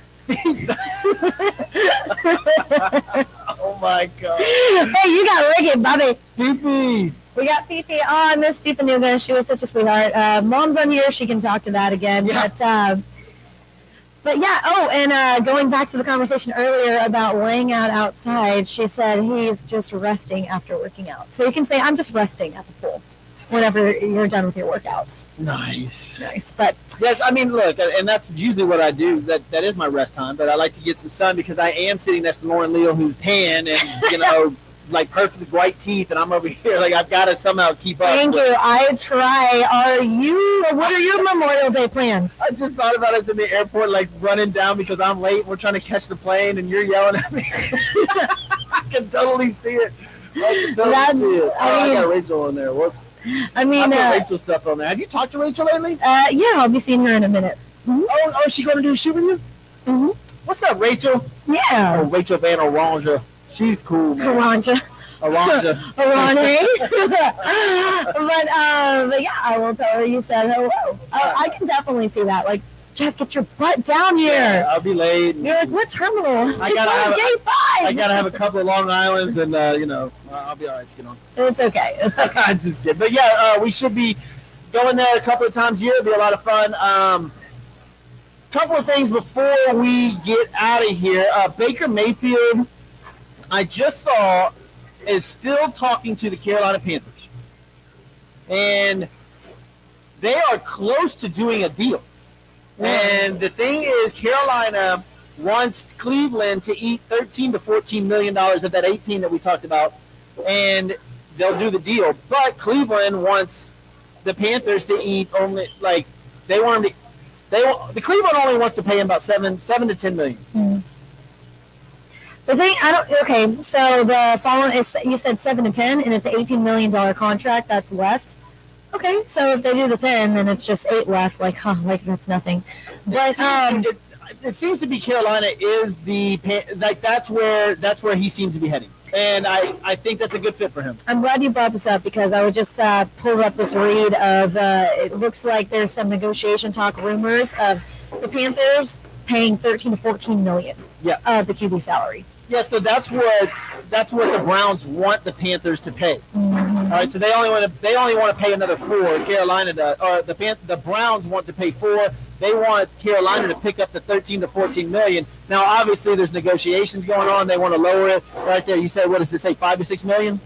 Oh my God! Hey, you got Ricky, Bobby. Fifi. We got Fifi. Oh, I miss Fifi Nuga. She was such a sweetheart. Mom's on here. She can talk to that again. Yeah. But yeah. Oh, and going back to the conversation earlier about laying out outside, she said he's just resting after working out. So you can say, I'm just resting at the pool whenever you're done with your workouts. Nice. But yes, I mean, look, and that's usually what I do. That is my rest time. But I like to get some sun because I am sitting next to Lauren Leal, who's tan and like perfect white teeth, and I'm over here like I've got to somehow keep up. Thank you. I try. What are your Memorial Day plans? I just thought about us in the airport, like running down because I'm late. And we're trying to catch the plane, and you're yelling at me. I can totally see it. I got Rachel on there. Whoops. I mean, I put Rachel stuff on there. Have you talked to Rachel lately? Yeah, I'll be seeing her in a minute. Mm-hmm. Oh, is she going to do a shoot with you? Mm-hmm. What's up, Rachel? Yeah. Oh, Rachel Van Oranje. She's cool, man. Aranja. Aranja. But yeah, I will tell her you said hello. I can definitely see that. Like, Jeff, get your butt down here. Yeah, I'll be late. You're like, what terminal? I gotta Gate 5. have a couple of Long Islands, and I'll be all right to get on. It's okay. I'm just kidding. But yeah, we should be going there a couple of times a year. It'll be a lot of fun. Couple of things before we get out of here. Baker Mayfield, I just saw, is still talking to the Carolina Panthers. And they are close to doing a deal. And the thing is, Carolina wants Cleveland to eat $13 to $14 million of that 18 that we talked about, and they'll do the deal. But Cleveland wants the Panthers to eat only the Cleveland only wants to pay him about $7 to $10 million. Mm-hmm. The thing so the following is, you said 7 to 10, and it's an $18 million contract that's left. Okay, so if they do the 10, then it's just 8 left. Like that's nothing. But it seems to be Carolina is that's where he seems to be heading, and I think that's a good fit for him. I'm glad you brought this up because I would just pull up this read of it looks like there's some negotiation talk rumors of the Panthers paying 13 to 14 million of the QB salary. Yeah, so that's what the Browns want the Panthers to pay. Mm-hmm. All right, so they only want to pay another 4. Carolina does, or the Browns want to pay 4. They want Carolina to pick up the 13 to 14 million. Now, obviously, there's negotiations going on. They want to lower it. Right there, you said, what does it say, 5 to 6 million?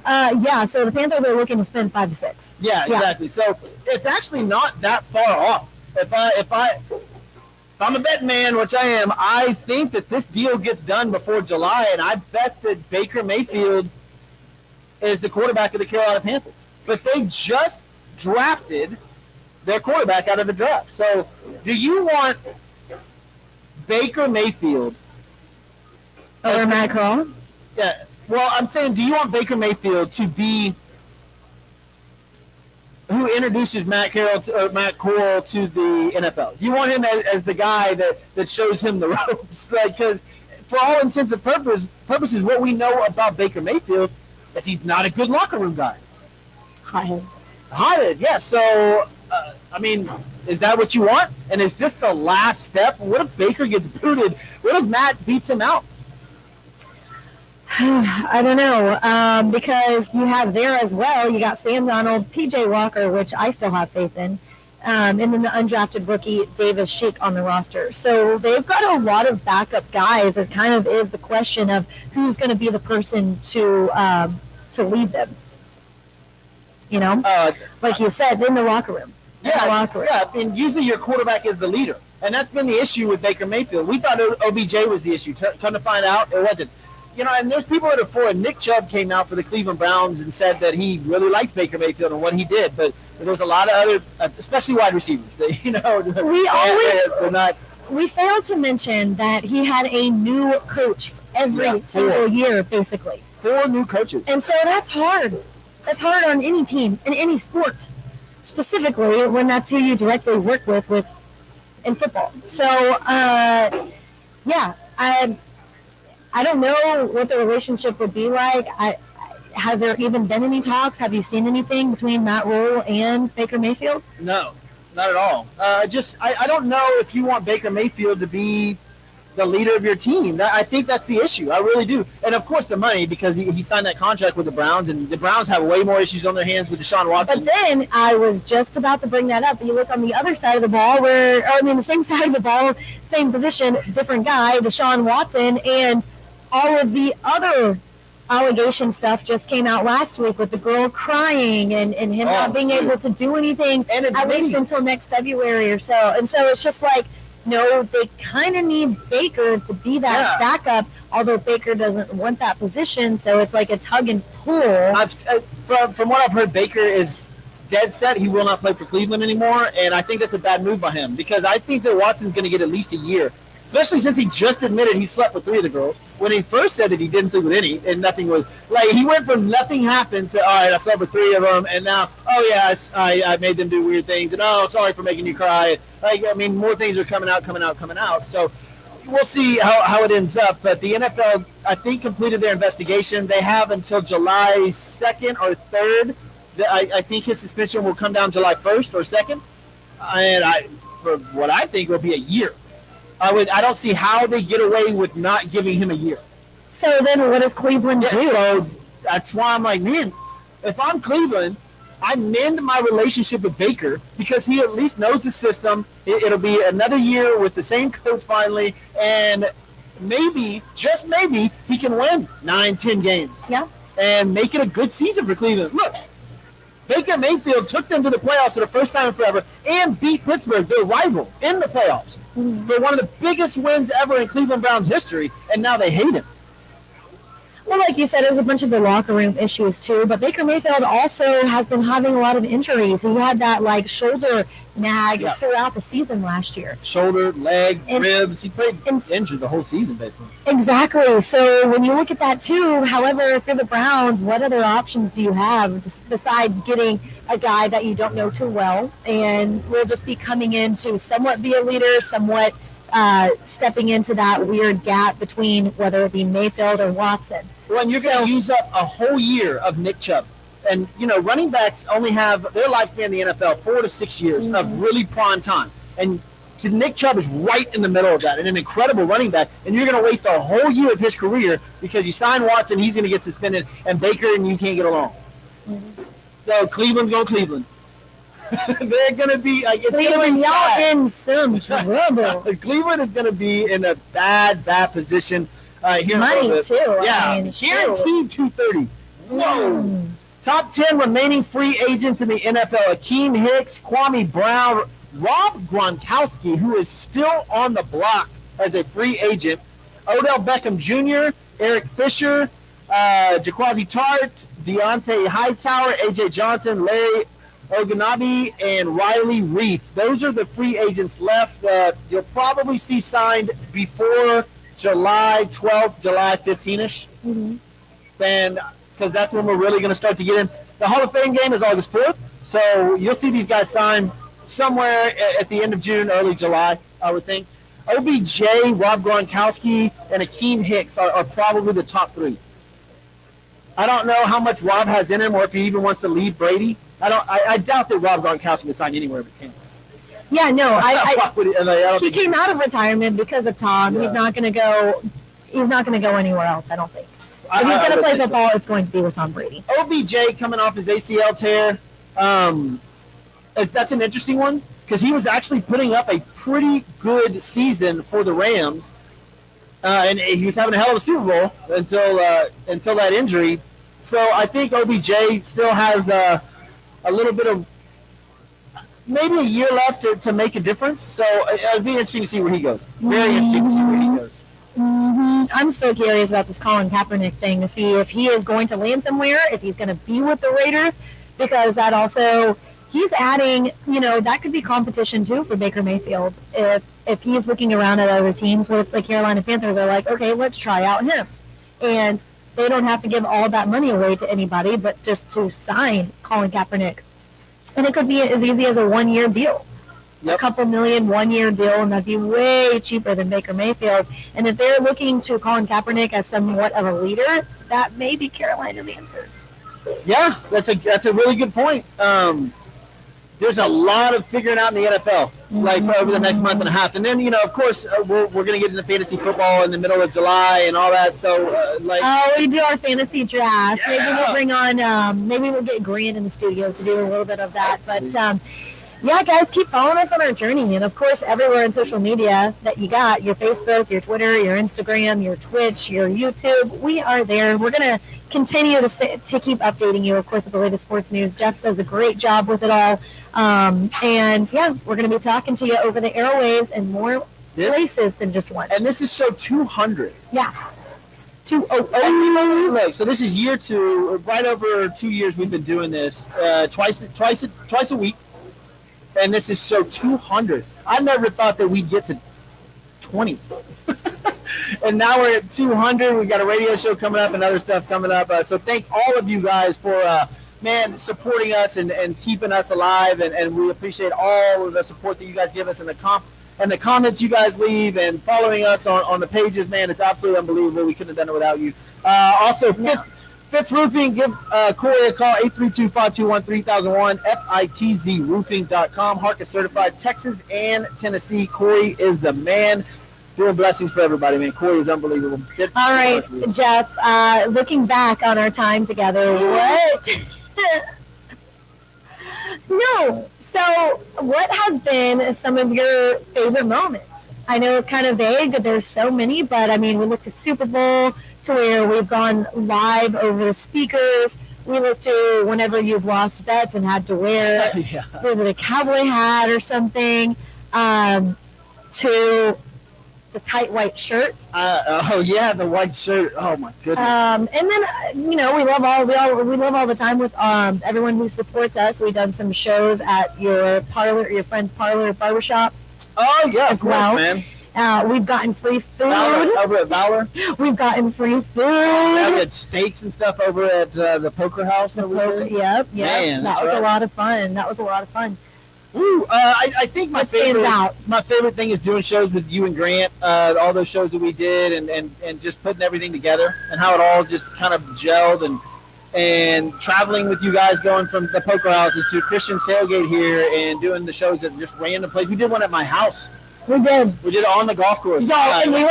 Yeah. So the Panthers are looking to spend 5 to 6. Yeah, exactly. So it's actually not that far off. If I'm a betting man, which I am, I think that this deal gets done before July, and I bet that Baker Mayfield is the quarterback of the Carolina Panthers. But they just drafted their quarterback out of the draft. So do you want Baker Mayfield over Matt Corral? Yeah. Well, I'm saying, do you want Baker Mayfield to be who introduces Matt Corral to the NFL? Do you want him as the guy that shows him the ropes? Because for all intents and purposes, what we know about Baker Mayfield is he's not a good locker room guy. Hi. Hired, yeah. So, I mean, is that what you want? And is this the last step? What if Baker gets booted? What if Matt beats him out? I don't know, because you have there as well. You got Sam Donald, PJ Walker, which I still have faith in, and then the undrafted rookie Davis Sheik on the roster. So they've got a lot of backup guys. It kind of is the question of who's going to be the person to lead them. You know, like you said, in the locker room. Yeah. And usually your quarterback is the leader, and that's been the issue with Baker Mayfield. We thought OBJ was the issue. Come to find out, it wasn't. You know, and there's people that are for it. Nick Chubb came out for the Cleveland Browns and said that he really liked Baker Mayfield and what he did, but there's a lot of other, especially wide receivers, that, you know, we failed to mention that he had a new coach every single year, basically. 4 new coaches. And so that's hard. That's hard on any team, in any sport, specifically when that's who you directly work with in football. So, I don't know what the relationship would be like. Has there even been any talks? Have you seen anything between Matt Rule and Baker Mayfield? No, not at all. I don't know if you want Baker Mayfield to be the leader of your team. I think that's the issue. I really do. And, of course, the money, because he signed that contract with the Browns, and the Browns have way more issues on their hands with Deshaun Watson. But then I was just about to bring that up. You look on the other side of the ball the same side of the ball, same position, different guy, Deshaun Watson, and all of the other allegation stuff just came out last week with the girl crying and him not being able to do anything at least until next February or so. And so it's just like, no, they kind of need Baker to be that backup, although Baker doesn't want that position. So it's like a tug and pull. From what I've heard, Baker is dead set. He will not play for Cleveland anymore, and I think that's a bad move by him because I think that Watson's going to get at least a year. Especially since he just admitted he slept with 3 of the girls. When he first said that he didn't sleep with any, and nothing was like he went from nothing happened to all right, I slept with 3 of them, and now I made them do weird things, and sorry for making you cry. Like I mean, more things are coming out. So we'll see how it ends up. But the NFL, I think, completed their investigation. They have until July 2nd or 3rd. I think his suspension will come down July 1st or 2nd, and for what I think will be a year. I don't see how they get away with not giving him a year. So then what does Cleveland do? So that's why I'm like, man, if I'm Cleveland, I mend my relationship with Baker because he at least knows the system. It'll be another year with the same coach finally, and maybe, just maybe, he can win 9-10 games. Yeah. And make it a good season for Cleveland. Look, Baker Mayfield took them to the playoffs for the first time in forever and beat Pittsburgh, their rival, in the playoffs for one of the biggest wins ever in Cleveland Browns history, and now they hate him. Well, like you said, it was a bunch of the locker room issues too, but Baker Mayfield also has been having a lot of injuries. He had that shoulder nag throughout the season last year. Shoulder, leg, ribs. He played injured the whole season, basically. Exactly. So when you look at that too, however, if you're the Browns, what other options do you have besides getting a guy that you don't know too well and will just be coming in to somewhat be a leader, somewhat stepping into that weird gap between whether it be Mayfield or Watson. Well, and you're going to use up a whole year of Nick Chubb. And, running backs only have their lifespan in the NFL 4 to 6 years of really prime time. And Nick Chubb is right in the middle of that and an incredible running back. And you're going to waste a whole year of his career because you sign Watson, he's going to get suspended, and Baker and you can't get along. Mm-hmm. So Cleveland's going Cleveland. They're going to be it's Cleveland, y'all in some trouble. Cleveland is going to be in a bad position. Here money too. Yeah, guaranteed 230. Whoa. Top 10 remaining free agents in the NFL: Akeem Hicks, Kwame Brown, Rob Gronkowski, who is still on the block as a free agent, Odell Beckham Jr., Eric Fisher, Jaquazi Tart, Deontay Hightower, AJ Johnson, Larry Ogunjobi, and Riley Reif. Those are the free agents left that you'll probably see signed before July 12th, July 15-ish. Mm-hmm. And because that's when we're really going to start to get in. The Hall of Fame game is August 4th, so you'll see these guys sign somewhere at the end of June, early July, I would think. OBJ, Rob Gronkowski, and Akeem Hicks are probably the top 3. I don't know how much Rob has in him or if he even wants to leave Brady. I doubt that Rob Gronkowski would sign anywhere but Tampa. Yeah, no, Why would he came out of retirement because of Tom. Yeah. He's not going to go. He's not going to go anywhere else. I don't think. If he's going to play football, it's going to be with Tom Brady. OBJ coming off his ACL tear. That's an interesting one because he was actually putting up a pretty good season for the Rams, and he was having a hell of a Super Bowl until that injury. So I think OBJ still has a little bit of maybe a year left to make a difference. So it'll be interesting to see where he goes. Very interesting to see where he goes. Mm-hmm. I'm so curious about this Colin Kaepernick thing to see if he is going to land somewhere, if he's going to be with the Raiders, because that also he's adding, that could be competition too for Baker Mayfield. If he's looking around at other teams, what if the Carolina Panthers are like, okay, let's try out him, and they don't have to give all that money away to anybody, but just to sign Colin Kaepernick, and it could be as easy as a 1-year deal. Yep. A couple million 1-year deal, and that'd be way cheaper than Baker Mayfield. And if they're looking to Colin Kaepernick as somewhat of a leader, that may be Carolina's answer. Yeah, that's a really good point. There's a lot of figuring out in the NFL, like over the next month and a half, and then of course, we're going to get into fantasy football in the middle of July and all that. So we do our fantasy draft. Yeah. Maybe we'll bring on. Maybe we'll get Grant in the studio to do a little bit of that, but. Yeah, guys, keep following us on our journey. And, of course, everywhere on social media that you got, your Facebook, your Twitter, your Instagram, your Twitch, your YouTube, we are there. We're going to continue to keep updating you, of course, with the latest sports news. Jeff does a great job with it all. And, yeah, we're going to be talking to you over the airwaves in more places than just one. And this is show 200. Yeah. 200. Look, so this is year 2. Right over 2 years we've been doing this twice a week. And this is show 200. I never thought that we'd get to 20. And now we're at 200. We've got a radio show coming up and other stuff coming up. So thank all of you guys for, supporting us and keeping us alive. And we appreciate all of the support that you guys give us and the comments you guys leave and following us on the pages. Man, it's absolutely unbelievable. We couldn't have done it without you. Also, Fitz Roofing, give Corey a call, 832-521-3001, FITZroofing.com. Harka certified, Texas and Tennessee. Corey is the man. Doing blessings for everybody, man. Corey is unbelievable. All right, Jeff, looking back on our time together, what? No. So what has been some of your favorite moments? I know it's kind of vague. There's so many, but, I mean, we look to Super Bowl, to where we've gone live over the speakers. We look to whenever you've lost bets and had to wear, was it a cowboy hat or something, to the tight white shirt. The white shirt. Oh my goodness. And then we love all the time with everyone who supports us. We've done some shows at your friend's parlor barbershop. Oh yeah, as well, man. We've gotten free food. Over at Valor. We've gotten free food. Yeah, we had steaks and stuff over at the poker house. Yep. Man, that was a lot of fun. Ooh, I think my favorite thing is doing shows with you and Grant. All those shows that we did, and just putting everything together, and how it all just kind of gelled, and traveling with you guys, going from the poker houses to Christian's Tailgate here, and doing the shows at just random places. We did one at my house. We did it on the golf course. Yeah, and we were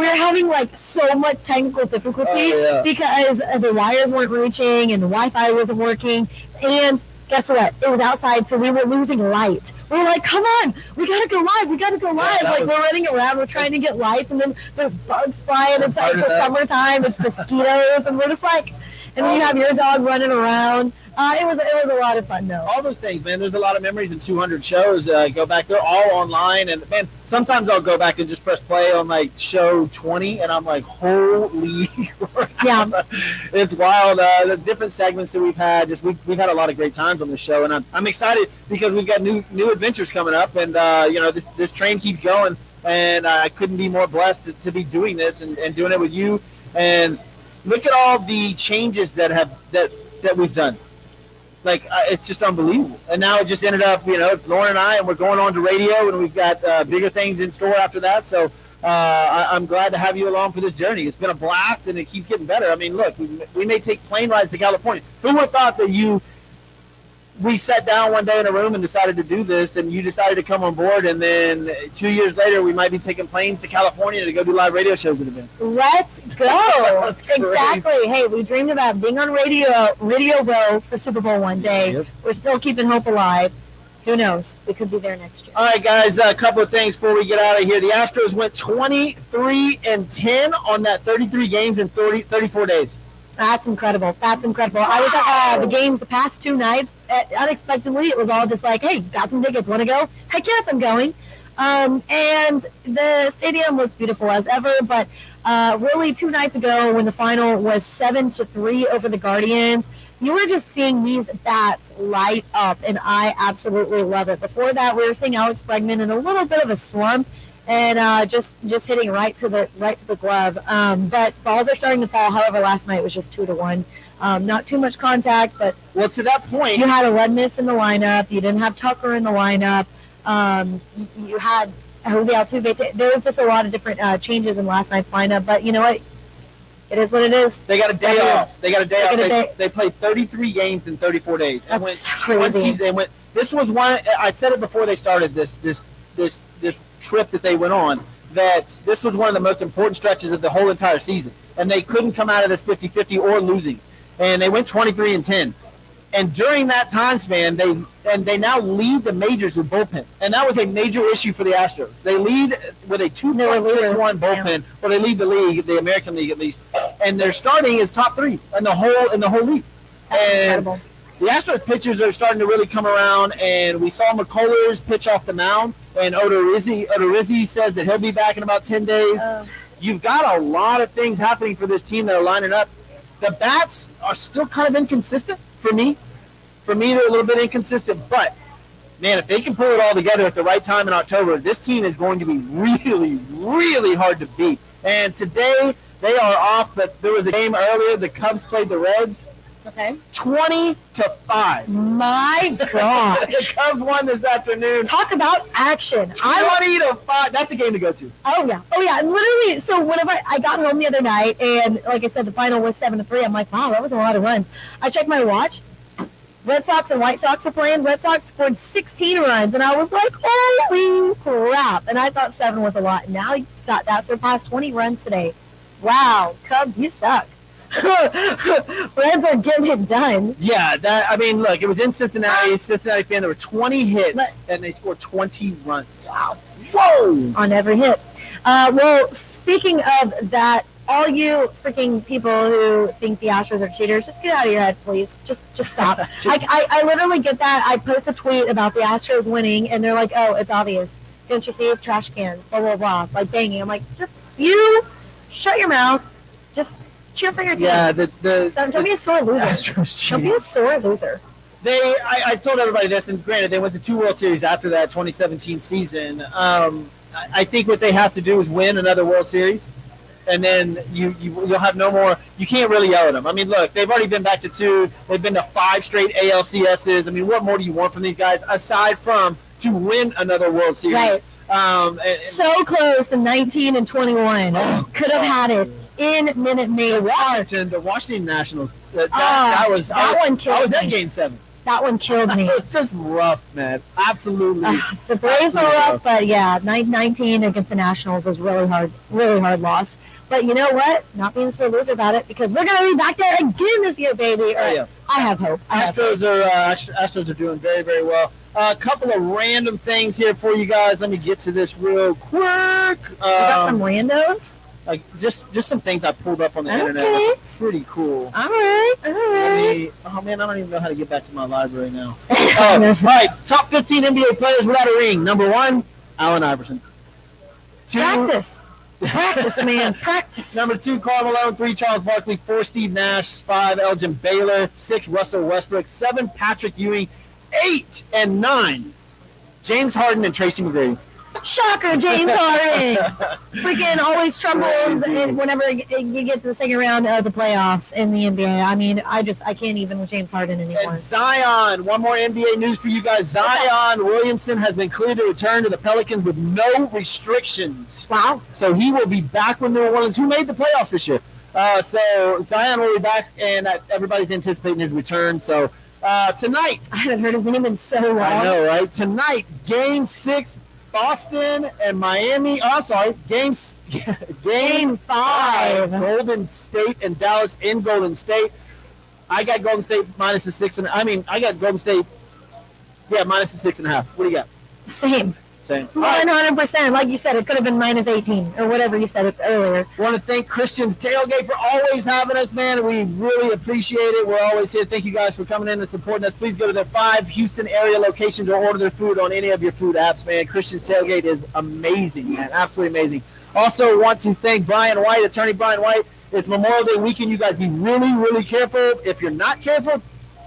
having like so much technical difficulty because the wires weren't reaching and the Wi-Fi wasn't working. And guess what? It was outside, so we were losing light. We were like, come on, we gotta go live. We're running around, we're trying to get lights, and then there's bugs flying. It's like the summertime, it's mosquitoes, and we're just like, and then you have your dog running around. It was a lot of fun, though. All those things, man. There's a lot of memories in 200 shows. Go back. They're all online. And, man, sometimes I'll go back and just press play on, like, show 20, and I'm like, holy crap. Yeah. It's wild. The different segments that we've had, we've had a lot of great times on the show. And I'm excited because we've got new adventures coming up. And, this train keeps going. And I couldn't be more blessed to be doing this and doing it with you. And look at all the changes that we've done. Like, it's just unbelievable. And now it just ended up, it's Lauren and I, and we're going on to radio, and we've got bigger things in store after that. So I'm glad to have you along for this journey. It's been a blast, and it keeps getting better. I mean, look, we may take plane rides to California. Who would have thought that you we sat down one day in a room and decided to do this, and you decided to come on board, and then 2 years later, we might be taking planes to California to go do live radio shows and events. Let's go. Exactly. Hey, we dreamed about being on Radio Row for Super Bowl one day. Yep. We're still keeping hope alive. Who knows? We could be there next year. All right, guys, a couple of things before we get out of here. The Astros went 23-10 on that 33 games in 34 days. That's incredible. That's incredible. I was at the games the past 2 nights. Unexpectedly, it was all just like, hey, got some tickets. Want to go? Heck yes, I'm going. And the stadium looks beautiful as ever. But really, 2 nights ago, when the final was 7-3 over the Guardians, you were just seeing these bats light up, and I absolutely love it. Before that, we were seeing Alex Bregman in a little bit of a slump, and just hitting right to the glove. But balls are starting to fall. However, last night was just 2-1. Not too much contact, but well, to that point, you had a Redness in the lineup. You didn't have Tucker in the lineup. You had Jose Altuve. There was just a lot of different changes in last night's lineup. But you know what? It is what it is. They got a day off. They played 33 games in 34 days. That's crazy. This was one. I said it before they started this trip that they went on, that this was one of the most important stretches of the whole entire season. And they couldn't come out of this 50-50 or losing. And they went 23-10. And during that time span, they now lead the majors with bullpen. And that was a major issue for the Astros. They lead with a 2.61 bullpen, or they lead the league, the American League at least. And their starting is top 3 in the whole league. That's incredible. The Astros pitchers are starting to really come around, and we saw McCullers pitch off the mound, and Odorizzi says that he'll be back in about 10 days. You've got a lot of things happening for this team that are lining up. The bats are still kind of inconsistent for me. For me, they're a little bit inconsistent, but, man, if they can pull it all together at the right time in October, this team is going to be really, really hard to beat. And today, they are off, but there was a game earlier. The Cubs played the Reds. Okay. 20-5. My gosh. The Cubs won this afternoon. Talk about action. 20-5. That's a game to go to. Oh yeah. Literally. So whenever I got home the other night, and like I said, the final was 7-3. I'm like, wow, that was a lot of runs. I checked my watch. Red Sox and White Sox are playing. Red Sox scored 16 runs, and I was like, holy crap. And I thought 7 was a lot. Now that surpassed 20 runs today. Wow. Cubs, you suck. Reds are getting it done. Yeah, look, it was in Cincinnati. Cincinnati fan, there were 20 hits, and they scored 20 runs. Wow. Whoa! On every hit. Well, speaking of that, all you freaking people who think the Astros are cheaters, just get out of your head, please. Just stop. I literally get that. I post a tweet about the Astros winning, and they're like, oh, it's obvious. Don't you see trash cans, blah, blah, blah, like banging. I'm like, just you shut your mouth. Just cheer for your team. Yeah, don't be a sore loser. Don't be a sore loser. I told everybody this, and granted, they went to 2 World Series after that 2017 season. I think what they have to do is win another World Series, and then you'll have no more. You can't really yell at them. I mean, look, they've already been back to 2. They've been to 5 straight ALCSs. I mean, what more do you want from these guys aside from to win another World Series? Right. So close to 19 and 21. Could have had it. In Minute Maid. The Washington Nationals. That one killed me. I was at Game 7. That one killed me. It was just rough, man. Absolutely. The Braves were rough, but yeah, 19 against the Nationals was really hard loss. But you know what? Not being so loser about it, because we're going to be back there again this year, baby. I have hope. Astros are doing very, very well. A couple of random things here for you guys. Let me get to this real quick. We got some randos. Like just some things I pulled up on the internet. That's pretty cool. All right. Oh man, I don't even know how to get back to my library now. All right, top 15 NBA players without a ring. Number 1, Allen Iverson. 2, Practice, man. Practice. Number 2, Karl Malone. 3, Charles Barkley. 4, Steve Nash. 5, Elgin Baylor. 6, Russell Westbrook. 7, Patrick Ewing. 8 and 9, James Harden and Tracy McGrady. Shocker, James Harden. Freaking always troubles whenever you get to the second round of the playoffs in the NBA. I mean, I can't even with James Harden anymore. And Zion, one more NBA news for you guys. Zion Williamson has been cleared to return to the Pelicans with no restrictions. Wow. So he will be back with New Orleans, who made the playoffs this year. So Zion will be back, and everybody's anticipating his return. So Tonight, I haven't heard his name in so long. I know, right? Tonight, Game 6, Boston and Miami. Oh, I'm sorry, Game 5, Golden State and Dallas in Golden State. I got Golden State minus the 6, and I got Golden State. Yeah, minus the 6.5. What do you got? Same. 100%. Like you said, it could have been minus 18 or whatever you said earlier. I want to thank Christian's Tailgate for always having us, man. We really appreciate it. We're always here. Thank you guys for coming in and supporting us. Please go to their 5 Houston area locations or order their food on any of your food apps, man. Christian's Tailgate is amazing, man. Absolutely amazing. Also want to thank Brian White, attorney Brian White. It's Memorial Day weekend. You guys be really, really careful. If you're not careful,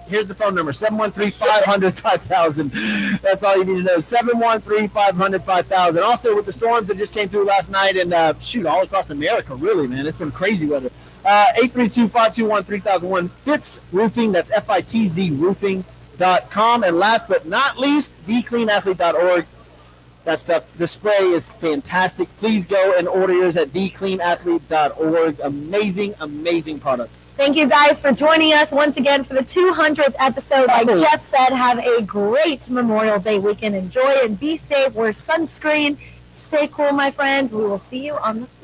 here's the phone number, 713-500-5000. That's all you need to know, 713-500-5000. Also, with the storms that just came through last night and, all across America, really, man. It's been crazy weather. 832-521-3001. Fitz Roofing, that's F-I-T-Z roofing.com. And last but not least, thecleanathlete.org. That stuff, the spray is fantastic. Please go and order yours at thecleanathlete.org. Amazing, amazing product. Thank you guys for joining us once again for the 200th episode. Like Jeff said, have a great Memorial Day weekend. Enjoy and be safe. Wear sunscreen. Stay cool, my friends. We will see you on the flip.